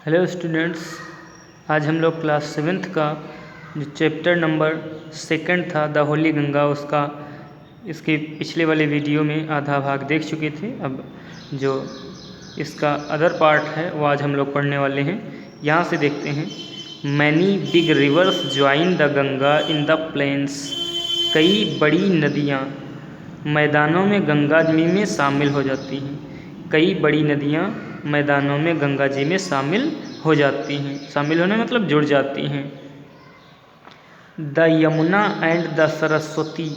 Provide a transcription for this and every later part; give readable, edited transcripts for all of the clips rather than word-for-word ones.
Hello students, आज हम लोग क्लास 7th का जो चैप्टर नंबर 2 था द होली गंगा, उसका इसके पिछले वाले वीडियो में आधा भाग देख चुके थे। अब जो इसका अदर पार्ट है वो आज हम लोग पढ़ने वाले हैं। यहाँ से देखते हैं। Many big rivers join the Ganga in the plains. कई बड़ी नदियाँ मैदानों में गंगा जी में शामिल हो जाती हैं। कई बड़ी नदियाँ मैदानों में गंगा जी में शामिल हो जाती हैं। शामिल होने मतलब जुड़ जाती हैं। The Yamuna and the Saraswati.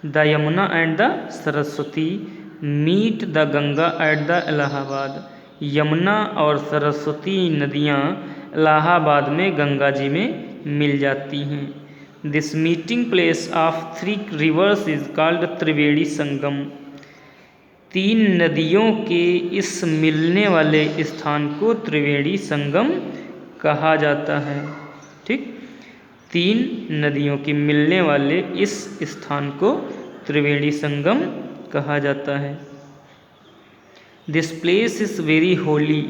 The Yamuna and the Saraswati meet the Ganga at the Allahabad. Yamuna और सरस्वती नदियाँ इलाहाबाद में गंगा जी में मिल जाती हैं। This meeting place of 3 rivers is called Triveni Sangam. 3 नदियों के इस मिलने वाले स्थान को त्रिवेणी संगम कहा जाता है। ठीक, 3 नदियों के मिलने वाले इस स्थान को त्रिवेणी संगम कहा जाता है। This place is very Holi.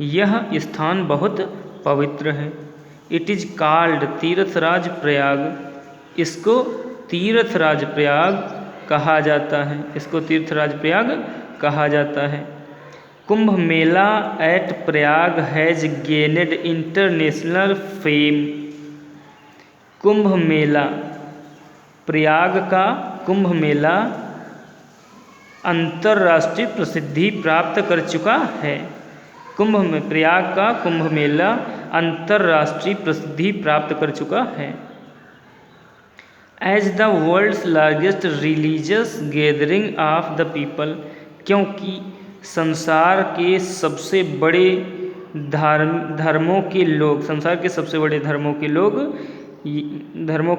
यह स्थान बहुत पवित्र है। इट इज कॉल्ड तीर्थराज प्रयाग। इसको तीर्थराज प्रयाग कहा जाता है। इसको तीर्थराज प्रयाग कहा जाता है। Kumbh Mela at Prayag has gained international fame. Kumbh Mela, Prayag का कुंभ मेला अंतर्राष्ट्रीय प्रसिद्धि प्राप्त कर चुका है। प्रयाग का कुंभ मेला अंतर्राष्ट्रीय प्रसिद्धि प्राप्त कर चुका है। As the world's largest religious gathering of the people. क्योंकि संसार के सबसे बड़े धर्मों के लोग, संसार के सबसे बड़े धर्मों के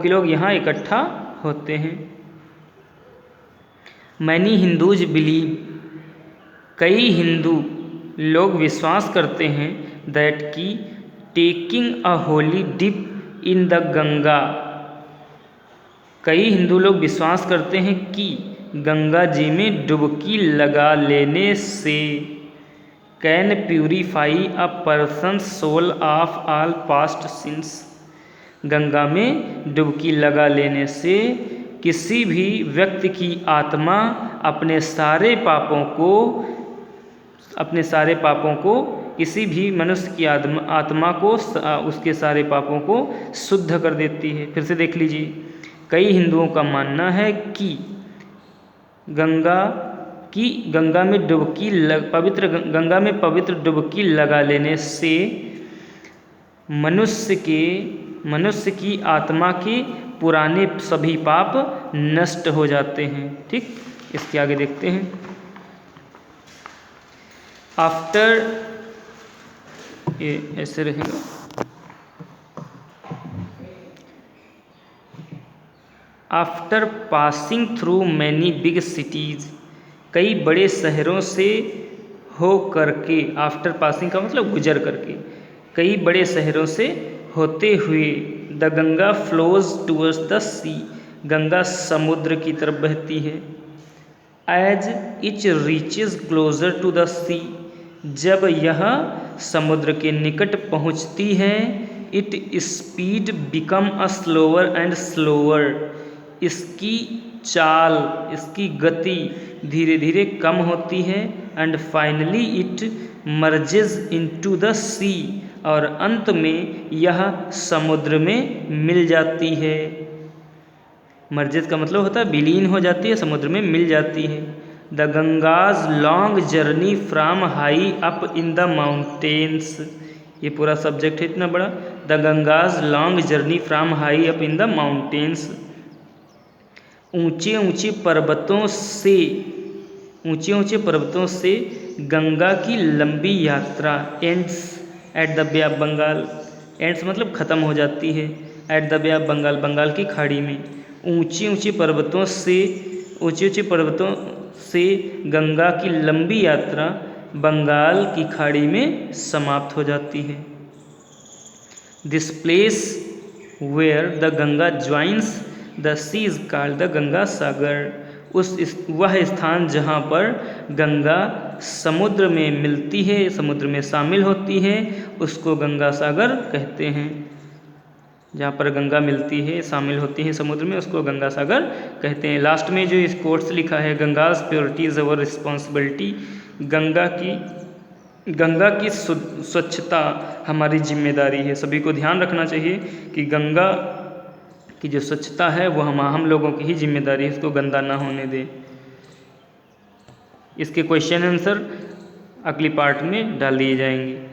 लोग यहाँ इकट्ठा होते हैं। Many Hindus believe. कई हिंदू लोग विश्वास करते हैं दैट की taking a holy dip in the Ganga. कई हिंदू लोग विश्वास करते हैं कि गंगा जी में डुबकी लगा लेने से can purify a person soul of all past sins. Ganga में डुबकी लगा लेने से किसी भी व्यक्ति की आत्मा अपने सारे पापों को किसी भी मनुष्य की आत्मा को उसके सारे पापों को शुद्ध कर देती है। फिर से देख लीजिए। कई हिंदुओं का मानना है कि गंगा में पवित्र डुबकी लगा लेने से मनुष्य की आत्मा के पुराने सभी पाप नष्ट हो जाते हैं। ठीक, इसके आगे देखते हैं। ये ऐसे रहेगा। After passing through many big cities. कई बड़े शहरों से हो करके, आफ्टर पासिंग का मतलब गुजर करके, कई बड़े शहरों से होते हुए the Ganga flows towards the sea. Ganga समुद्र की तरफ बहती है। As it reaches closer to the sea. जब यह समुद्र के निकट पहुँचती है, it speed become a slower and slower. इसकी चाल, इसकी गति धीरे धीरे कम होती है। And finally it merges into the sea. और अंत में यह समुद्र में मिल जाती है। मर्जेज का मतलब होता है विलीन हो जाती है, समुद्र में मिल जाती है। The Ganga's long journey from high up in the mountains. ये पूरा सब्जेक्ट है इतना बड़ा। The Ganga's long journey from high up in the mountains. ऊंचे ऊंचे पर्वतों से गंगा की लंबी यात्रा ends at the Bay of Bengal. Ends मतलब ख़त्म हो जाती है at the Bay of Bengal, Bengal की खाड़ी में। ऊंचे ऊंचे पर्वतों से गंगा की लंबी यात्रा बंगाल की खाड़ी में समाप्त हो जाती है। This place where the Ganga joins the sea is called the Ganga Sagar. वह स्थान जहाँ पर गंगा समुद्र में मिलती है, समुद्र में शामिल होती है, उसको गंगा सागर कहते हैं। जहाँ पर गंगा मिलती है, शामिल होती है समुद्र में, उसको गंगा सागर कहते हैं। लास्ट में जो इस कोट्स लिखा है, Ganga's purity is our responsibility, Ganga की स्वच्छता हमारी जिम्मेदारी है। सभी को ध्यान रखना चाहिए कि गंगा की जो स्वच्छता है वो हम लोगों की ही जिम्मेदारी है, इसको गंदा ना होने दें। इसके क्वेश्चन आंसर अगली पार्ट में डाल दिए जाएंगे।